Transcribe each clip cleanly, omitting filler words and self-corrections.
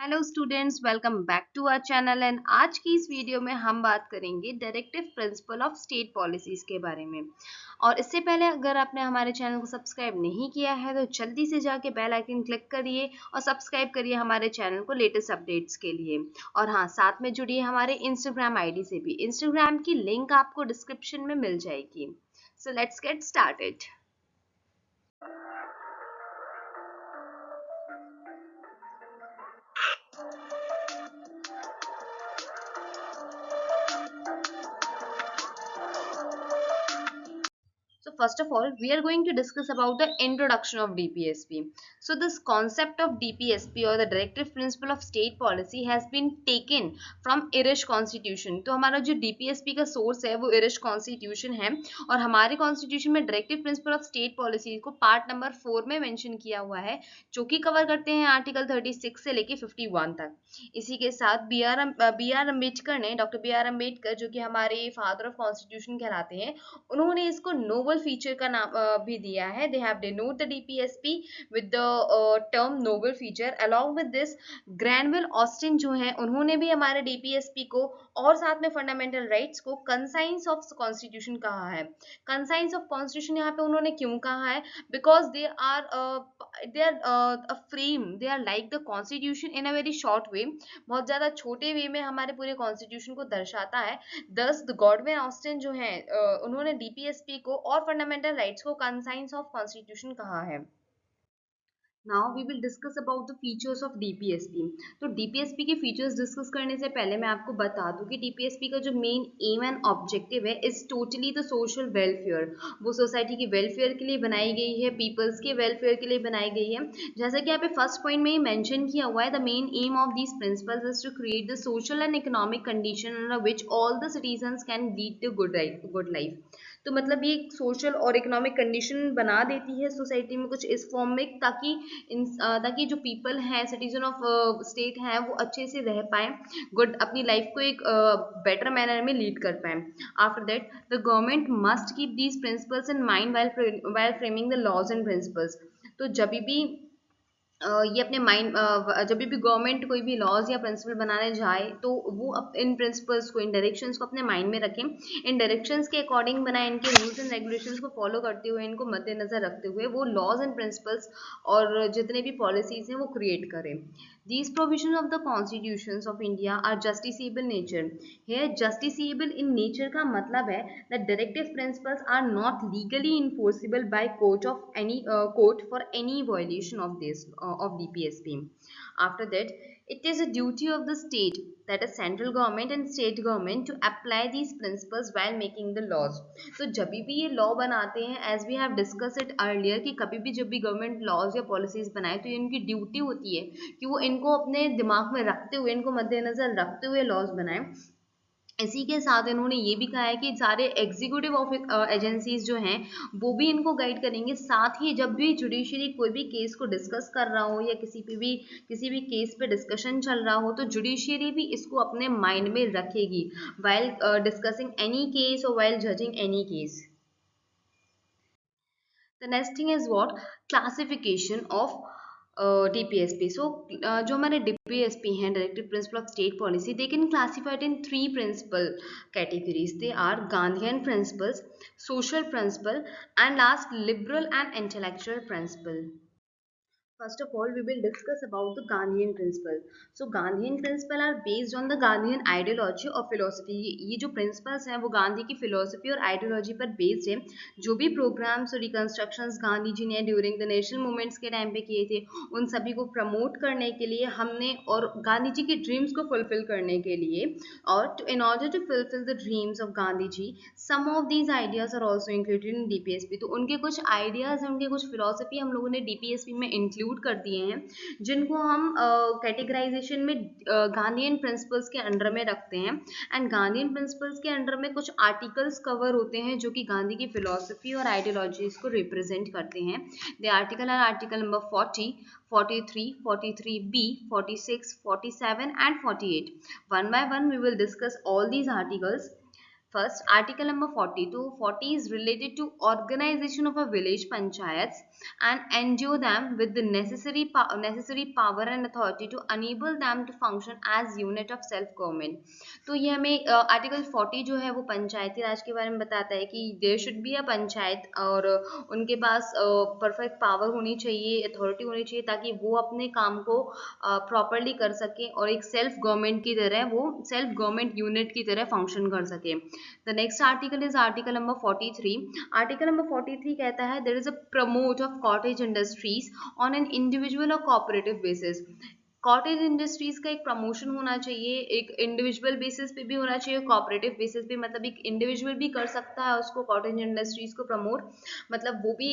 Hello students, welcome back to our channel. And आज की इस वीडियो में हम बात करेंगे directive principles of state policies के बारे में। और इससे पहले अगर आपने हमारे चैनल को सब्सक्राइब नहीं किया है तो जल्दी से जाके बेल आइकन क्लिक करिए और सब्सक्राइब करिए हमारे चैनल को लेटेस्ट अपडेट्स के लिए। और हाँ, साथ में जुड़िए हमारे इंस्टाग्राम आईडी से भी। इंस्टाग्राम की लिंक आपको डिस्क्रिप्शन में मिल जाएगी। So let's get started. So first of all, we are going to discuss about the introduction of DPSP. So this concept of DPSP or the Directive Principle of State Policy has been taken from Irish Constitution. तो हमारा जो DPSP का source है वो Irish Constitution है और हमारे Constitution में Directive Principle of State Policy को पार्ट नंबर 4 में मेंशन किया हुआ है, जो कि कवर करते हैं आर्टिकल 36 से लेके 51 तक। इसी के साथ बी आर अम्बेडकर ने, डॉक्टर बी आर अम्बेडकर जो कि हमारे फादर ऑफ कॉन्स्टिट्यूशन कहलाते हैं, उन्होंने इसको नोबल फीचर का नाम भी दिया है। They have denote the DPSP with the term noble feature. Along with this, Granville Austin जो है उन्होंने भी हमारे डीपीएसपी को और साथ में फंडामेंटल राइट्स को कंसाइंस ऑफ कॉन्स्टिट्यूशन कहा है। कंसाइंस ऑफ कॉन्स्टिट्यूशन यहाँ पे उन्होंने क्यों कहा है? Because they are a frame, they are like the constitution in a very short way. बहुत ज्यादा छोटे वे में हमारे पूरे कॉन्स्टिट्यूशन को दर्शाता है। दस गॉडविन ऑस्टिन जो है उन्होंने डीपीएसपी को और फंडामेंटल राइट्स को कंसाइंस ऑफ कॉन्स्टिट्यूशन कहा है। Now we will discuss about the features of DPSP. तो डीपीएसपी के फीचर्स डिस्कस करने से पहले मैं आपको बता दूं कि डीपीएसपी का जो मेन एम एंड ऑब्जेक्टिव है is totally the social welfare. वो सोसाइटी के वेलफेयर के लिए बनाई गई है, पीपल्स के वेलफेयर के लिए बनाई गई है। जैसा कि यहाँ पे फर्स्ट पॉइंट में ही मेंशन किया हुआ है, the main aim of these principles is to create the social and economic condition under which all the citizens can lead the good life. तो मतलब ये सोशल और इकोनॉमिक कंडीशन बना देती है सोसाइटी में कुछ इस फॉर्म में, ताकि जो पीपल हैं, सिटीजन ऑफ स्टेट हैं, वो अच्छे से रह पाए, गुड अपनी लाइफ को एक बेटर मैनर में लीड कर पाए। After that, the government must keep these principles in mind while framing the laws and principles. तो जब भी ये अपने माइंड, जब भी गवर्नमेंट कोई भी लॉज या प्रिंसिपल बनाने जाए तो वो इन प्रिंसिपल्स को, इन डायरेक्शंस को अपने माइंड में रखें, इन डायरेक्शंस के अकॉर्डिंग बनाए, इनके रूल्स एंड रेगुलेशंस को फॉलो करते हुए, इनको मद्देनजर रखते हुए वो लॉज एंड प्रिंसिपल्स और जितने भी पॉलिसीज हैं वो क्रिएट करें। These provisions of the constitutions of India are justiciable nature. Here justiciable in nature का मतलब है that directive principles are not legally enforceable by court for any violation of this of DPSP. After that, it is a duty of the state, that is central government and state government, to apply these principles while making the laws. तो जब भी ये law बनाते हैं, as we have discuss it earlier, कि कभी भी जब भी गवर्नमेंट लॉज या पॉलिसीज बनाए तो इनकी ड्यूटी होती है कि वो इनको अपने दिमाग में रखते हुए, इनको मद्देनजर रखते हुए लॉज बनाए। इसी के साथ इन्होंने ये भी कहा है कि सारे एग्जीक्यूटिव ऑफिस एजेंसीज जो हैं वो भी इनको गाइड करेंगे। साथ ही जब भी जुडिशरी कोई भी केस को डिस्कस कर रहा हो या किसी भी केस पे डिस्कशन चल रहा हो, तो जुडिशरी भी इसको अपने माइंड में रखेगी वाइल डिस्कसिंग एनी केस और while judging any case. The next thing is what? Classification of DPSP. So जो हमारे DPSP हैं, Directive Principle of State Policy, they can classified in three principal categories. They are Gandhian principles, social principle, and last liberal and intellectual principle. First of all, we will discuss about the Gandhian principle. So Gandhian principle are based on the Gandhian ideology or philosophy. ये जो principles हैं वो गांधी की philosophy और ideology पर based है। जो भी programs और reconstructions गांधी जी ने during the national movements के time पे किए थे, उन सभी को promote करने के लिए हमने, और गांधी जी के dreams को fulfill करने के लिए, और in order to fulfill the dreams of Gandhi ji, some of these ideas are also included in DPSP. तो उनके कुछ ideas, उनके कुछ philosophy हम लोगों ने DPSP में include कर दिए हैं, जिनको हम कैटेगराइजेशन में गांधीयन प्रिंसिपल्स के अंडर में रखते हैं। एंड गांधीयन प्रिंसिपल्स के अंडर में कुछ आर्टिकल्स कवर होते हैं जो कि गांधी की फिलोसफी और आइडियोलॉजीज को रिप्रेजेंट करते हैं। The article are article number 40, 43, 43B, 46, 47 and 48. One by one we will discuss all these articles. First, article number 40. So 40 is related to organization of a village panchayats and endure them with the necessary power and authority to enable them to function as unit of self government. तो ये हमें article 40 जो है वो पंचायती राज के बारे में बताता है कि there should be a panchayat और उनके पास परफेक्ट पावर होनी चाहिए, अथॉरिटी होनी चाहिए, ताकि वो अपने काम को प्रॉपरली कर सके और एक सेल्फ गवर्नमेंट की तरह, वो सेल्फ गवर्नमेंट यूनिट की तरह फंक्शन कर सके. The next article is article number 43. Article number 43 कहता है there is a promote of cottage industries on an individual और कोऑपरेटिव बेसिस. कॉटेज इंडस्ट्रीज का एक प्रमोशन होना चाहिए, एक इंडिविजुअल बेसिस पे भी होना चाहिए, कोऑपरेटिव बेसिस पे, मतलब एक इंडिविजुअल भी कर सकता है उसको कॉटेज इंडस्ट्रीज को प्रमोट, मतलब वो भी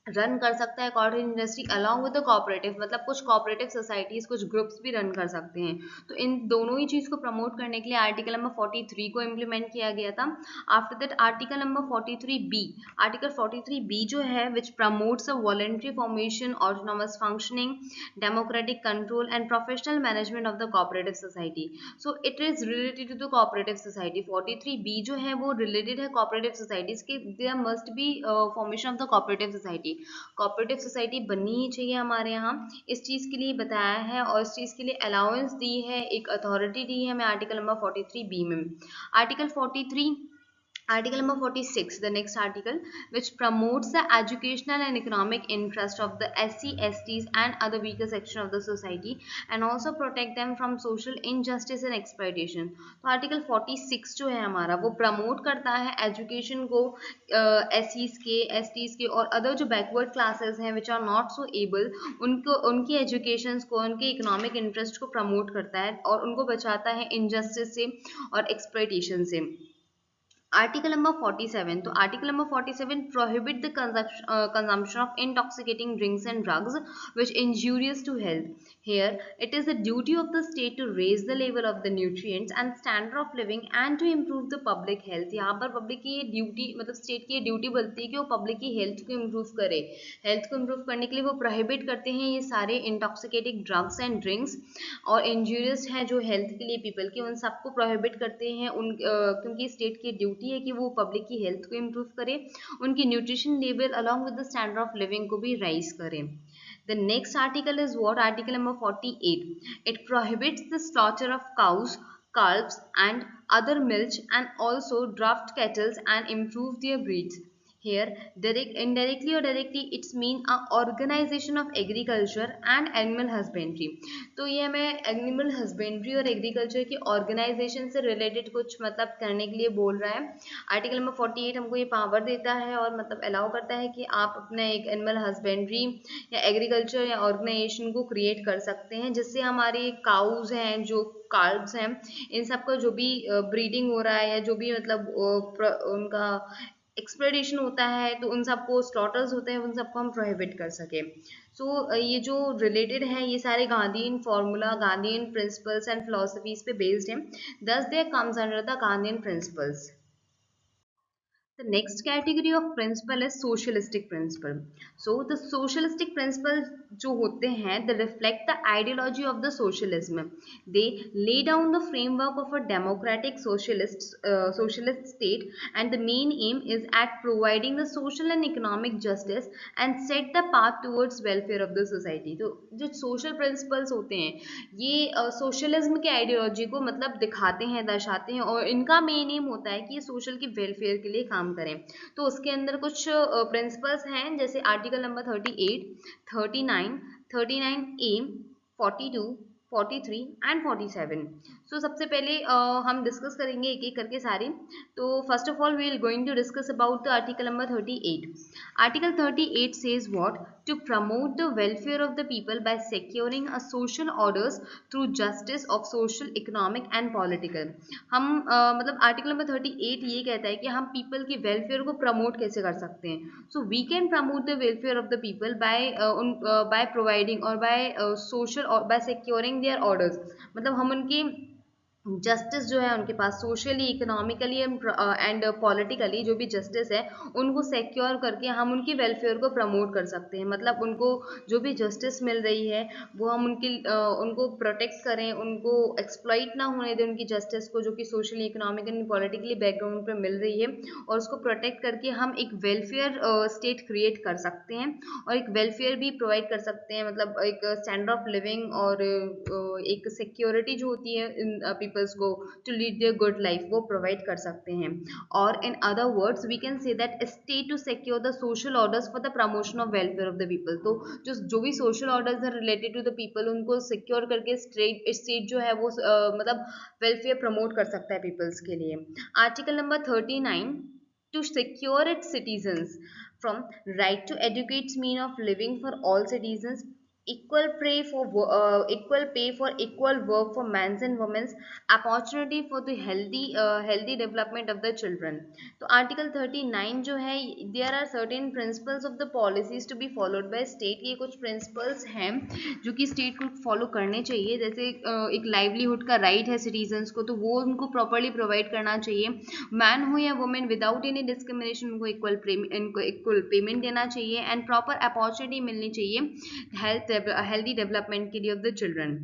रन कर सकता है cottage industry along with the cooperative, मतलब कुछ कोऑपरेटिव सोसाइटीज, कुछ ग्रुप्स भी रन कर सकते हैं. तो इन दोनों ही चीज को प्रमोट करने के लिए आर्टिकल नंबर 43 को इम्प्लीमेंट किया गया था. After that article number 43B. Article 43B जो है which promotes a voluntary formation, autonomous functioning, democratic control and professional management of the cooperative society. So it is related to the cooperative society. 43B जो है वो related है cooperative societies के. There must be formation of the cooperative society. Cooperative society बननी ही चाहिए हमारे यहाँ, इस चीज के लिए बताया है और इस चीज के लिए अलाउंस दी है, एक अथॉरिटी दी है हमें आर्टिकल नंबर 43B में. Article 43. Article number 46, the next article, which promotes the educational and economic interest of the SC, STs and other weaker section of the society and also protect them from social injustice and exploitation. तो article 46 जो है हमारा वो promote करता है education को SCs के, STs के और अदर जो बैकवर्ड क्लासेस हैं which are not so able, उनको उनकी एजुकेशन को, उनके इकोनॉमिक इंटरेस्ट को प्रमोट करता है और उनको बचाता है इनजस्टिस से और एक्सप्लॉइटेशन से. Article number 47. So article number 47 prohibit the consumption of intoxicating drinks and drugs which injurious to health. Here it is the duty of the state to raise the level of the nutrients and standard of living and to improve the public health. यहाँ पर public की ये duty, मतलब state की ये duty बनती है कि वो पब्लिक की हेल्थ को इम्प्रूव करे. हेल्थ को इम्प्रूव करने के लिए वो प्रोहिबिट करते हैं ये सारे इंटॉक्सिकेटिंग ड्रग्स एंड ड्रिंक्स और इंजूरियस हैं जो हेल्थ के लिए पीपल की, उन सबको प्रोहिबिट करते हैं क्योंकि स्टेट की ड्यूटी है कि वो पब्लिक की हेल्थ को इम्प्रूव करे, उनकी nutrition level along with the standard of living को भी राइज करें. The next article is what? Article number 48. It prohibits the slaughter of cows, calves and other milch and also draft cattle and improve their breeds. Here, indirectly or directly, it's mean a organization of agriculture and animal husbandry. तो ये हमें animal husbandry और agriculture की organisation से related कुछ मतलब करने के लिए बोल रहा है. आर्टिकल नंबर 48 हमको ये पावर देता है और मतलब अलाउ करता है कि आप अपना एक एनिमल हस्बेंड्री या एग्रीकल्चर या ऑर्गेनाइजेशन को क्रिएट कर सकते हैं जिससे हमारी काउज हैं, जो कार्ब्स हैं, इन सबका जो भी ब्रीडिंग हो रहा है या जो भी मतलब उनका एक्सप्लोइटेशन होता है तो उन सबको, स्लॉटर्स होते हैं उन सबको हम प्रोहिबिट कर सके. सो ये जो रिलेटेड है ये सारे Gandhian formula, Gandhian principles and philosophies पे बेस्ड है. दस they comes under the Gandhian principles. The next category of principle is socialistic principle. So the socialistic principles जो होते हैं they reflect the ideology of the socialism. They lay down the framework of a democratic socialist state and the main aim is at providing the social and economic justice and set the path towards welfare of the society. तो जो social principles होते हैं ये socialism के ideology को मतलब दिखाते हैं, दर्शाते हैं और इनका मेन एम होता है कि ये सोशल की वेलफेयर के लिए काम करें. तो उसके अंदर कुछ प्रिंसिपल्स हैं जैसे आर्टिकल नंबर 38, 39, 39A, 42, 43 एंड 47. सो सबसे पहले हम डिस्कस करेंगे एक एक करके सारे. तो first of all we will going to discuss about the article number 38. Article 38 says what? To promote the welfare of the people by securing a social orders through justice of social, economic and political. हम मतलब article number 38 ये कहता है कि हम people की welfare को promote कैसे कर सकते हैं. So we can promote the welfare of the people by providing और बाय सोशल और बाय सिक्योरिंग देयर ऑर्डर्स. मतलब हम जस्टिस जो है उनके पास सोशली इकोनॉमिकली एंड पॉलिटिकली जो भी जस्टिस है उनको सिक्योर करके हम उनकी वेलफेयर को प्रमोट कर सकते हैं। मतलब उनको जो भी जस्टिस मिल रही है वो हम उनको प्रोटेक्ट करें, उनको एक्सप्लॉइट ना होने दें उनकी जस्टिस को, जो कि socially economically and politically background पे मिल रही है, और उसको प्रोटेक्ट करके हम एक वेलफेयर स्टेट क्रिएट कर सकते हैं और एक वेलफेयर भी प्रोवाइड कर सकते हैं। मतलब एक स्टैंडर्ड ऑफ लिविंग और एक सिक्योरिटी जो होती है इन पीपल्स को to lead their good life वो प्रोवाइड कर सकते हैं। और in other words we can say that state to secure the social orders for the promotion of welfare of the people. तो जो भी सोशल ऑर्डर्स है रिलेटेड टू द पीपल उनको सिक्योर करके स्टेट जो है वो मतलब वेलफेयर प्रमोट कर सकता है पीपल्स के लिए। Article number 39, to secure its citizens from right to educate mean of living for all citizens, equal pay for equal work for men's and women's, opportunity for the healthy development of the children। तो article 39 जो है, there are certain principles of the policies to be followed by state. ये कुछ principles हैं जो कि state को follow करने चाहिए। जैसे एक लाइवलीहुड का राइट है सिटीजन्स को, तो वो उनको प्रॉपरली प्रोवाइड करना चाहिए। मैन हो या वुमेन विदाउट एनी डिस्क्रिमिनेशन उनको इनको इक्वल पेमेंट देना चाहिए एंड प्रॉपर अपॉर्चुनिटी मिलनी चाहिए हेल्दी डेवलपमेंट के लिए of the children.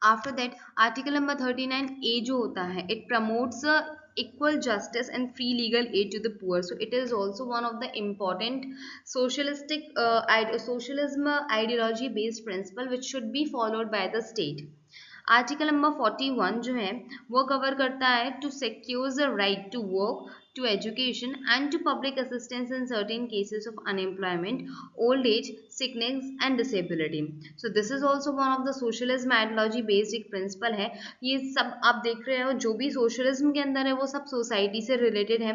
After that article number 39A जो होता है, it promotes equal justice and free legal aid to the poor. So it is also one of the important socialism ideology based principle which should be followed by the state। Article number 41 जो है वो cover करता है to secure the right to work, to education and to public assistance in certain cases of unemployment, old age, sickness and disability। So this is also one of the socialism ideology based एक principle है। ये सब आप देख रहे हो जो भी socialism के अंदर है वो सब society से related है,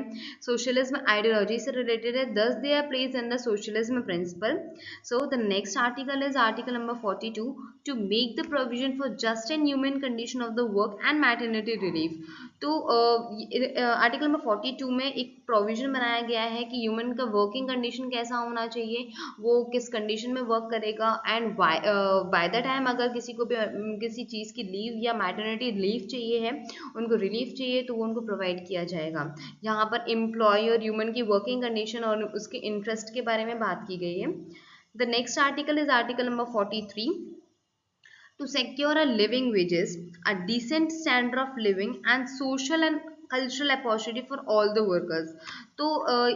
socialism ideology से related है, thus they are placed in the socialism principle। So the next article is article number 42, to make the provision for just and human condition of the work and maternity relief। तो article number 42 में एक provision बनाया गया है कि human का working condition कैसा होना चाहिए, वो किस कंडीशन में वर्क करेगा, एंड बाय द टाइम अगर किसी को भी किसी चीज़ की लीव या मैटरनिटी लीव चाहिए है, उनको रिलीफ चाहिए, तो वो उनको प्रोवाइड किया जाएगा। यहाँ पर एम्प्लॉय और ह्यूमन की वर्किंग कंडीशन और उसके इंटरेस्ट के बारे में बात की गई है। The next article is article number 43, to secure a living wages, a decent standard of living and social and cultural opportunity for all the workers. तो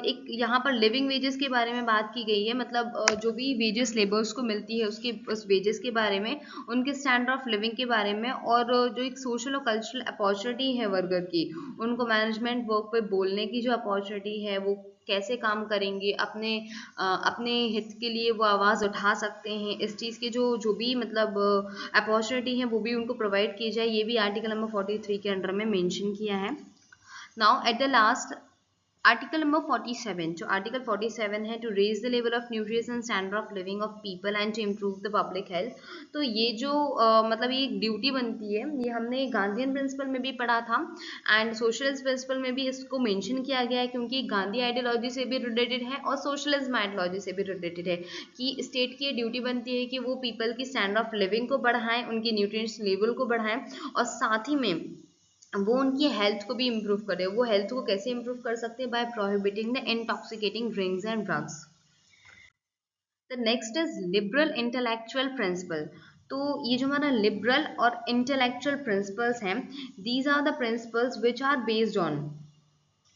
एक यहाँ पर लिविंग वेजेस के बारे में बात की गई है। मतलब जो भी वेजेस लेबर्स को मिलती है उसके उस वेजेस के बारे में, उनके स्टैंडर्ड ऑफ लिविंग के बारे में, और जो एक सोशल और कल्चरल अपॉर्चुनिटी है वर्कर की, उनको मैनेजमेंट वर्क पे बोलने की जो अपॉर्चुनिटी है, वो कैसे काम करेंगे, अपने हित के लिए वो आवाज़ उठा सकते हैं, इस चीज़ के जो भी मतलब अपॉर्चुनिटी है वो भी उनको प्रोवाइड की जाए, ये भी आर्टिकल नंबर 43 के अंडर में मेंशन किया है। Now at the last article number 47, जो आर्टिकल 47 है, to raise the level of nutrition standard of living of people and to improve the public health. तो ये जो मतलब ये ड्यूटी बनती है, ये हमने गांधीयन प्रिंसिपल में भी पढ़ा था एंड सोशलिस्ट प्रिंसिपल में भी इसको मेंशन किया गया है, क्योंकि गांधी आइडियोलॉजी से भी रिलेटेड है और सोशलिज्म आइडियोलॉजी से भी रिलेटेड है कि स्टेट की ड्यूटी बनती है कि वो पीपल की स्टैंडर्ड ऑफ लिविंग को बढ़ाएं, उनकी न्यूट्रिशन लेवल को बढ़ाएं, और साथ ही में वो उनकी हेल्थ को भी इम्प्रूव करे। वो हेल्थ को कैसे इम्प्रूव कर सकते हैं? By prohibiting the intoxicating drinks and drugs. The next is liberal intellectual principle. तो ये जो हमारा लिबरल और इंटेलेक्चुअल प्रिंसिपल्स हैं, these are the principles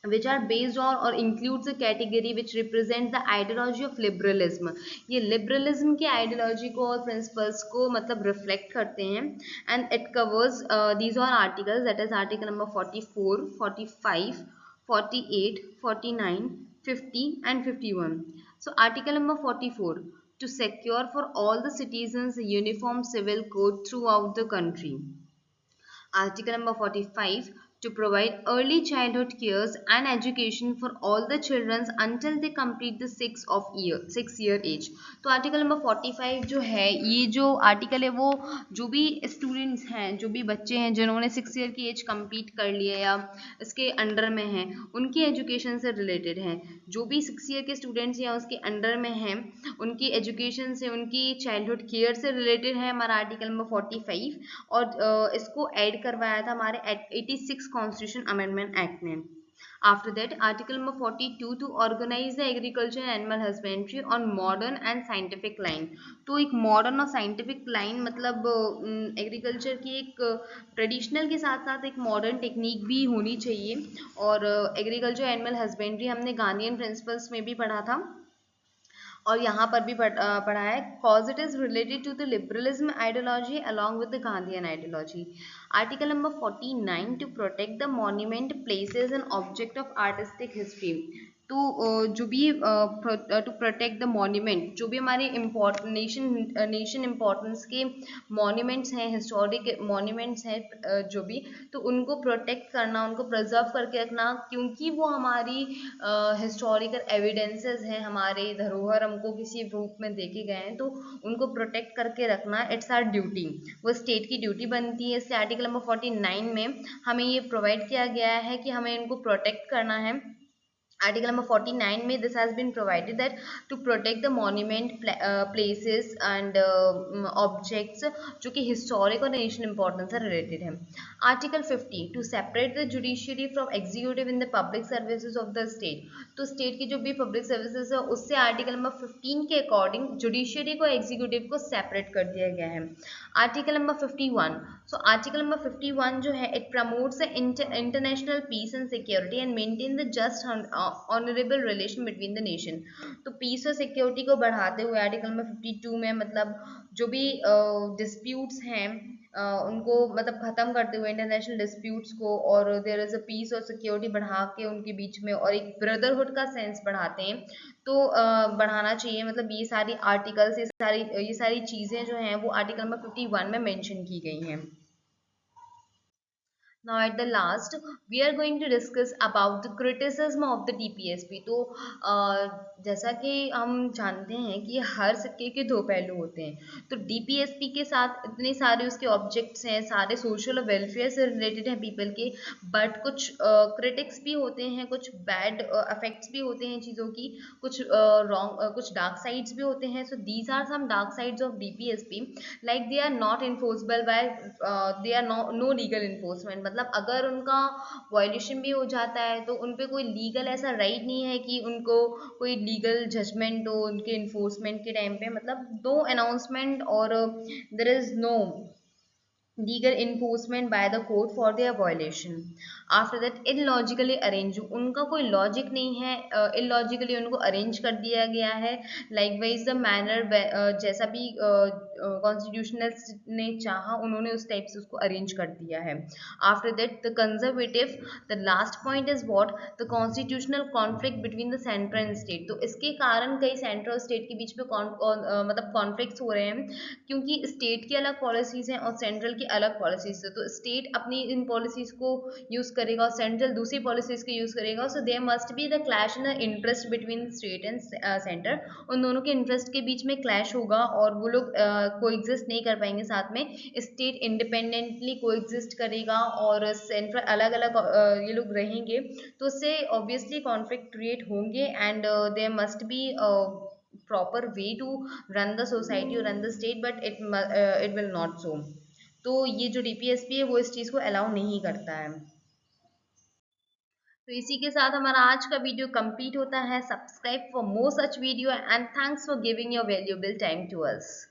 which are based on or includes a category which represent the ideology of liberalism। ये liberalism के ideology को और principles को मतलब reflect करते हैं, and it covers these are articles, that is article number 44, 45, 48, 49, 50 and 51। So article number 44, to secure for all the citizens a uniform civil code throughout the country। Article number 45, to provide early childhood cares and education for all the children until they complete the 6 year age। तो article number 45 जो है, ये जो article है वो जो भी students हैं, जो भी बच्चे हैं जिन्होंने 6 ईयर की एज कंप्लीट कर लिया या इसके अंडर में हैं, उनकी एजुकेशन से रिलेटेड है। जो भी 6 ईयर के स्टूडेंट्स या उसके अंडर में हैं, उनकी एजुकेशन से, उनकी चाइल्डहुड केयर से रिलेटेड है हमारा आर्टिकल नंबर 45। और इसको ऐड करवाया था हमारे 86 कॉन्स्टिट्यूशन अमेंडमेंट एक्ट ने। After that, Article number 42 to organize the agriculture and animal husbandry on modern and scientific line। तो एक मॉडर्न और साइंटिफिक लाइन मतलब एग्रीकल्चर की एक ट्रेडिशनल के साथ साथ एक मॉडर्न टेक्निक भी होनी चाहिए। और एग्रीकल्चर एनिमल हस्बेंड्री हमने गांधीयन प्रिंसिपल्स में भी पढ़ा था और यहाँ पर भी पढ़ा है। Cause it is related to the liberalism ideology along with the Gandhian ideology. Article number 49 to protect the monument places and object of artistic history. तो जो भी टू प्रोटेक्ट द मॉन्यूमेंट, जो भी हमारे नेशन इम्पोर्टेंस के मॉन्यूमेंट्स हैं, historic monuments हैं, जो भी, तो उनको प्रोटेक्ट करना, उनको प्रिजर्व करके रखना, क्योंकि वो हमारी हिस्टोरिकल एविडेंसेस हैं, हमारे धरोहर हमको किसी रूप में देखे गए हैं, तो उनको प्रोटेक्ट करके रखना इट्स आवर ड्यूटी, वो स्टेट की ड्यूटी बनती है। इससे आर्टिकल नंबर 49 में हमें ये प्रोवाइड किया गया है कि हमें इनको प्रोटेक्ट करना है। आर्टिकल नंबर 49 में this has been provided that to protect the monument places and objects जो कि हिस्टोरिक और नेशनल इंपॉर्टेंस से रिलेटेड है। Article 50 to separate the judiciary from executive in the public services of the state. तो state की जो भी public services है उससे आर्टिकल नंबर 15 के अकॉर्डिंग जुडिशियरी को एग्जीक्यूटिव को सेपरेट कर दिया गया है। Article number 51, so article number 51 जो है, it promotes international peace and security and maintain the just honourable relation between the nation. तो पीस और सिक्योरिटी को बढ़ाते हुए आर्टिकल नंबर 52 में मतलब जो भी डिस्प्यूट्स हैं उनको मतलब खत्म करते हुए इंटरनेशनल डिस्प्यूट्स को, और देयर इज अ पीस और सिक्योरिटी बढ़ा के उनके बीच में और एक ब्रदरहुड का सेंस बढ़ाते हैं। तो बढ़ाना चाहिए, मतलब ये सारी आर्टिकल्स, ये सारी चीज़ें जो हैं वो आर्टिकल नंबर 51 में मेंशन की गई हैं। Now at the last we are going to discuss about the criticism of the DPSP। तो जैसा कि हम जानते हैं कि हर सिक्के के दो पहलू होते हैं, तो DPSP के साथ इतने सारे उसके ऑब्जेक्ट्स हैं, सारे सोशल और वेलफेयर से रिलेटेड हैं पीपल के, बट कुछ क्रिटिक्स भी होते हैं, कुछ बैड इफेक्ट्स भी होते हैं चीज़ों की, कुछ रॉन्ग, कुछ डार्क साइड्स भी होते हैं। So these are some dark sides of DPSP, like they are not enforceable by, they are no legal enforcement. मतलब अगर उनका वायलेशन भी हो जाता है तो उन पे कोई लीगल ऐसा राइट नहीं है कि उनको कोई लीगल जजमेंट हो उनके इन्फोर्समेंट के टाइम पे, मतलब नो अनाउंसमेंट और there is no legal enforcement by the court for their violation। after that illogically arrange, उनका कोई लॉजिक नहीं है, illogically उनको अरेंज कर दिया गया है। likewise the manner, जैसा भी कॉन्स्टिट्यूशनलिस्ट ने चाहा उन्होंने उस टाइप से उसको अरेंज कर दिया है। after that the conservative, the last point is what, the constitutional conflict between the center and state। तो इसके कारण कई सेंटर और स्टेट के बीच में मतलब कॉन्फ्लिक्ट्स हो रहे हैं, क्योंकि स्टेट की अलग पॉलिसीज हैं और सेंट्रल की अलग पॉलिसीज है। तो स्टेट अपनी इन पॉलिसीज को यूज करेगा और सेंट्रल दूसरी पॉलिसीज को यूज करेगा। So there must be the clash in the interest between state and centre. उन दोनों के इंटरेस्ट के बीच में क्लैश होगा और वो लोग कोएग्जिस्ट नहीं कर पाएंगे साथ में। स्टेट इंडिपेंडेंटली कोएग्जिस्ट करेगा और सेंट्रल अलग अलग ये लोग रहेंगे, तो उससे ऑब्वियसली कॉन्फ्लिक्ट क्रिएट होंगे and there must be proper way to run the society or run the state, but it will not so। तो ये जो DPSP है वो इस चीज़ को अलाउ नहीं करता है। तो इसी के साथ हमारा आज का वीडियो कंप्लीट होता है। Subscribe for more such video and thanks for giving your valuable time to us.